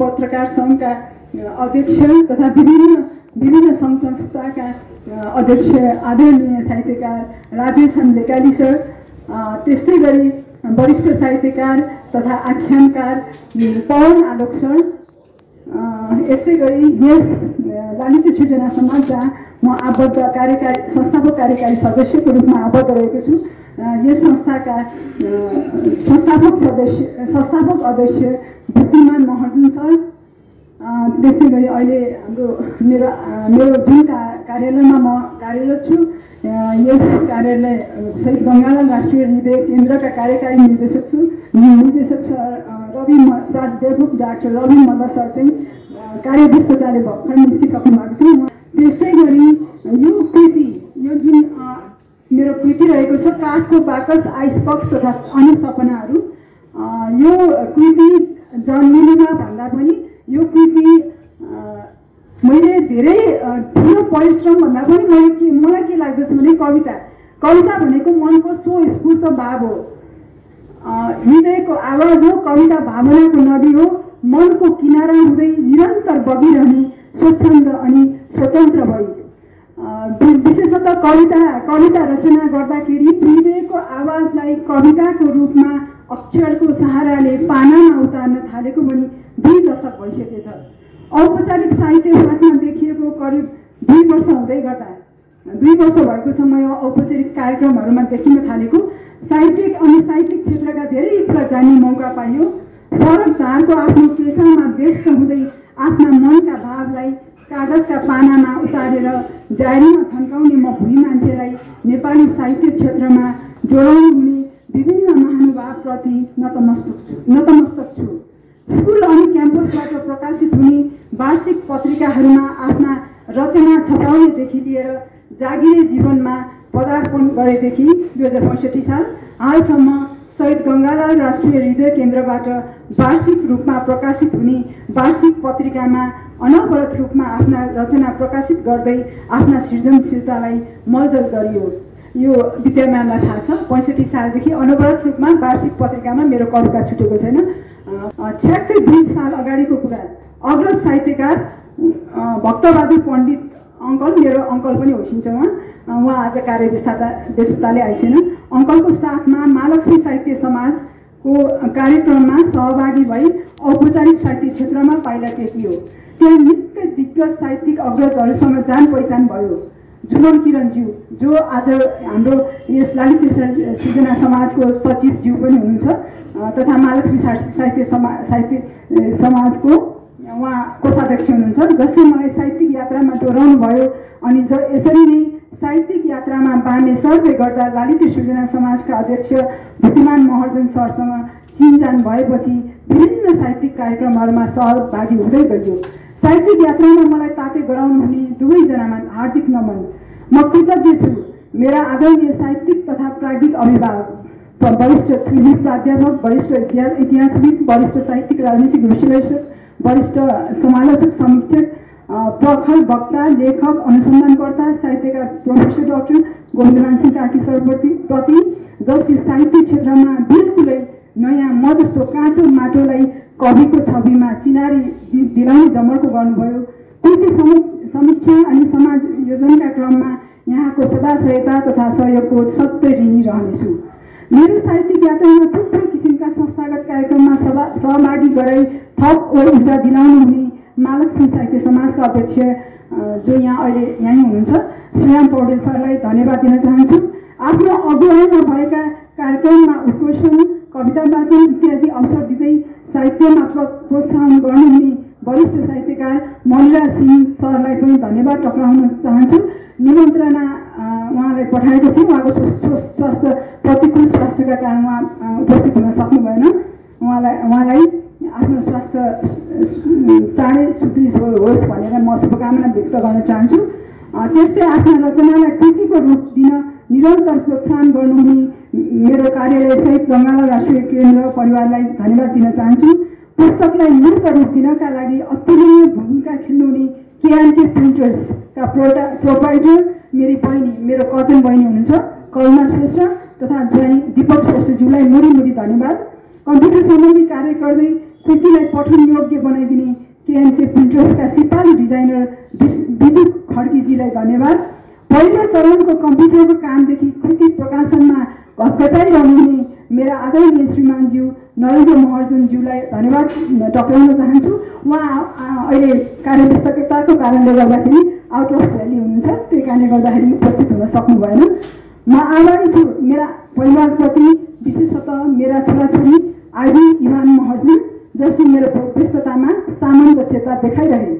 पत्रकार संघका अध्यक्ष तथा विभिन्न सङ्घ संस्थाका अध्यक्ष आदरणीय साहित्यकार राजेश लेकाली सर, त्यस्तै गरी वरिष्ठ साहित्यकार तथा आख्यानकार पवन आलोक सर, यस्तै गरी यस ललित सृजना समाजका म आबद्ध संस्थापक कार्यकारी सदस्यको रूपमा आबद्ध रहेको छु। यस संस्थाका संस्थापक अध्यक्ष बुद्धिमान महर्जन सर, त्यस्तै गरी अहिले मेरो जुन कार्यालयमा म कार्यरत छु, यस कार्यालय शहीद गङ्गालाल राष्ट्रिय हृदय केन्द्रका कार्यकारी निर्देशक सर प्राध्यापक डाक्टर रवि मल्ल सर चाहिँ कार्यव्यस्तताले भर्खर निस्किसक्नु भएको छ। त्यस्तै गरी यो कृति, यो जुन मेरो कृति रहेको छ काठको बाकस, आइसबक्स तथा अन्य सपनाहरू, यो कृति जन्मिनुमा भन्दा पनि यो कृति मैले धेरै ठुलो परिश्रम भन्दा पनि मलाई के लाग्दछ भने कविता भनेको मनको स्वस्फूर्त भाव हो, हृदयको आवाज हो, कविता भावनाको नदी हो, मनको किनारा हुँदै निरन्तर बगिरहने स्वच्छन्द अनि स्वतन्त्र भई। विशेषतः कविता रचना गर्दाखेरि हृदयको आवाजलाई कविताको रूपमा अक्षरको सहाराले पानामा उतार्न थालेको पनि 2 दशक भइसकेछ। औपचारिक साहित्य पाठमा देखिएको करिब 2 वर्ष हुँदै गर्दा 2 वर्ष भएको समय औपचारिक कार्यक्रमहरूमा देखिन थालेको साहित्यिक क्षेत्रका धेरै कुरा जान्ने मौका पाइयो। फरक धारको आफ्नो पेसामा व्यस्त हुँदै आफ्ना मनका भावलाई कागजका पानामा उतारेर डायरीमा थन्काउने म भुइँ मान्छेलाई नेपाली साहित्य क्षेत्रमा जोडाउनु हुने विभिन्न महानुभावप्रति नतमस्तक छु। स्कुल अनि क्याम्पसबाट प्रकाशित हुने वार्षिक पत्रिकाहरूमा आफ्ना रचना छपाउनेदेखि लिएर जागिरे जीवनमा पदार्पण गरेदेखि 2065 साल हालसम्म शहीद गङ्गालाल राष्ट्रिय हृदय केन्द्रबाट वार्षिक रूपमा प्रकाशित हुने वार्षिक पत्रिकामा अनवरत रूपमा आफ्ना रचना प्रकाशित गर्दै आफ्ना सृजनशीलतालाई मलजल गरियो। यो विद्यामानलाई थाहा छ, 65 सालदेखि अनवरत रूपमा वार्षिक पत्रिकामा मेरो कविता छुटेको छैन। ठ्याक्कै 2 साल अगाडिको कुरा, अग्रज साहित्यकार भक्तबहादुर पण्डित अङ्कल, मेरो अङ्कल पनि होइसिन्छ उहाँ आज व्यस्तताले आइसेन। अङ्कलको साथमा महालक्ष्मी साहित्य समाजको कार्यक्रममा सहभागी भई औपचारिक साहित्य क्षेत्रमा पाइला टेकियो। त्यहाँ निकै दिग्गज साहित्यिक अग्रजहरूसँग जान पहिचान भयो। जुमन किरणज्यू, जो आज हाम्रो यस ललित सृजना समाजको सचिवज्यू पनि हुनुहुन्छ, तथा महालक्ष्मी साहित्य समाजको उहाँ कोषाध्यक्ष हुनुहुन्छ, जसले मलाई साहित्यिक यात्रामा डोराउनु भयो। अनि यसरी नै साहित्यिक यात्रामा बाँड्ने सर्दै गर्दा ललित सृजना समाजका अध्यक्ष बुद्धिमान महर्जन सरसँग चिनजान भएपछि विभिन्न साहित्यिक कार्यक्रमहरूमा सहभागी हुँदै गइयो। साहित्यिक यात्रामा मलाई ताते गराउनु हुने दुवैजनामा हार्दिक नमन। म कृतज्ञ छु मेरा आदरणीय साहित्यिक तथा प्राज्ञिक अभिभावक, वरिष्ठ प्राध्यापक, वरिष्ठ इतिहासविद, वरिष्ठ साहित्यिक राजनीतिक विश्लेषक, वरिष्ठ समालोचक, समीक्षक, प्रखर वक्ता, लेखक, अनुसन्धानकर्ता, साहित्यकार प्रोफेसर डाक्टर गोविन्दमान सिंह कार्की सरप्रति, जसले साहित्य क्षेत्रमा बिल्कुलै नयाँ म जस्तो काँचो माटोलाई कविको छविमा चिनारी दिलाउने जमर्को गर्नुभयो। कृति समीक्षा अनि समाज योजनाका क्रममा यहाँको सदा सहायता तथा सहयोगको सधैँ ऋणी रहनेछु। मेरो साहित्यिक यात्रामा थुप्रै किसिमका संस्थागत कार्यक्रममा सहभागी गराई थप ऊर्जा दिलाउनु हुने महालक्ष्मी साहित्य समाजका अध्यक्ष, जो यहाँ अहिले यहीँ हुनुहुन्छ, श्रीराम पौडेल सरलाई धन्यवाद दिन चाहन्छु। आफ्नो अगुवाईमा भएका कार्यक्रममा उद्घोषण, कविता वाचन इत्यादि अवसर दिँदै साहित्यमा प्रोत्साहन गर्नुहुने वरिष्ठ साहित्यकार मणिराज सिंह सरलाई पनि धन्यवाद टक्राउन चाहन्छु। निमन्त्रणा उहाँलाई पठाएको थिएँ, उहाँको प्रतिकूल स्वास्थ्यका कारण उहाँ उपस्थित हुन सक्नु भएन। उहाँलाई आफ्नो स्वास्थ्य चाँडै सुदृढ होस् भनेर म शुभकामना व्यक्त गर्न चाहन्छु। त्यस्तै आफ्ना रचनालाई कृतिको रूप दिन निरन्तर प्रोत्साहन गर्नुहुने मेरो कार्यालय सहित गङ्गालाल राष्ट्रिय केन्द्र परिवारलाई धन्यवाद दिन चाहन्छु। पुस्तकलाई मूर्त रूप दिनका लागि अतुलनीय भूमिका खेल्नुहुने केआरके प्रिन्टर्सका प्रोप्राइटर मेरी बहिनी, मेरो कजन बहिनी हुनुहुन्छ करुणा श्रेष्ठ तथा ज्वाइँ दीपक श्रेष्ठज्यूलाई मुरी धन्यवाद। कम्प्युटर सम्बन्धी कार्य गर्दै कृतिलाई पठन योग्य बनाइदिने केएनके प्रिन्टर्सका सिपालु डिजाइनर बिजु खड्कीजीलाई धन्यवाद। पहिलो चरणको कम्प्युटरको कामदेखि कृति प्रकाशनमा घचघचाइरहनु हुने मेरा आदरणीय श्रीमानज्यू नरेन्द्र महर्जनज्यूलाई धन्यवाद टक्राउन चाहन्छु। उहाँ अहिले कार्यव्यस्तताको कारणले गर्दाखेरि आउट अफ भ्याली हुनुहुन्छ, त्यही कारणले गर्दाखेरि उपस्थित हुन सक्नु भएन। म आभारी छु मेरा परिवारप्रति, विशेषतः मेरा छोराछोरी आइबी इमान महर्जन, जसले मेरो व्यस्ततामा सामञ्जस्यता देखाइरहे।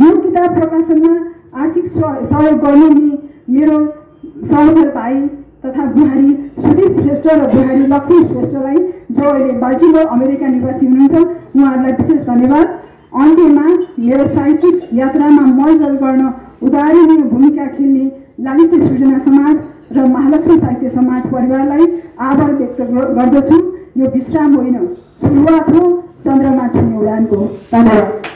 यो किताब प्रकाशनमा आर्थिक सहयोग गर्नुहुने मेरो सहोदर भाइ तथा बुहारी सुदीप श्रेष्ठ र बुहारी लक्ष्मी श्रेष्ठलाई, जो अहिले बाल्टिमोर अमेरिका निवासी हुनुहुन्छ, उहाँहरूलाई विशेष धन्यवाद। अन्त्यमा मेरो साहित्यिक यात्रामा मलजल गर्न उदाहरणीय भूमिका खेल्ने ललित सृजना समाज र महालक्ष्मी साहित्य समाज परिवारलाई आभार व्यक्त गर्दछु। यो विश्राम होइन, सुरुवात हो चन्द्रमा छुने उडानको। धन्यवाद।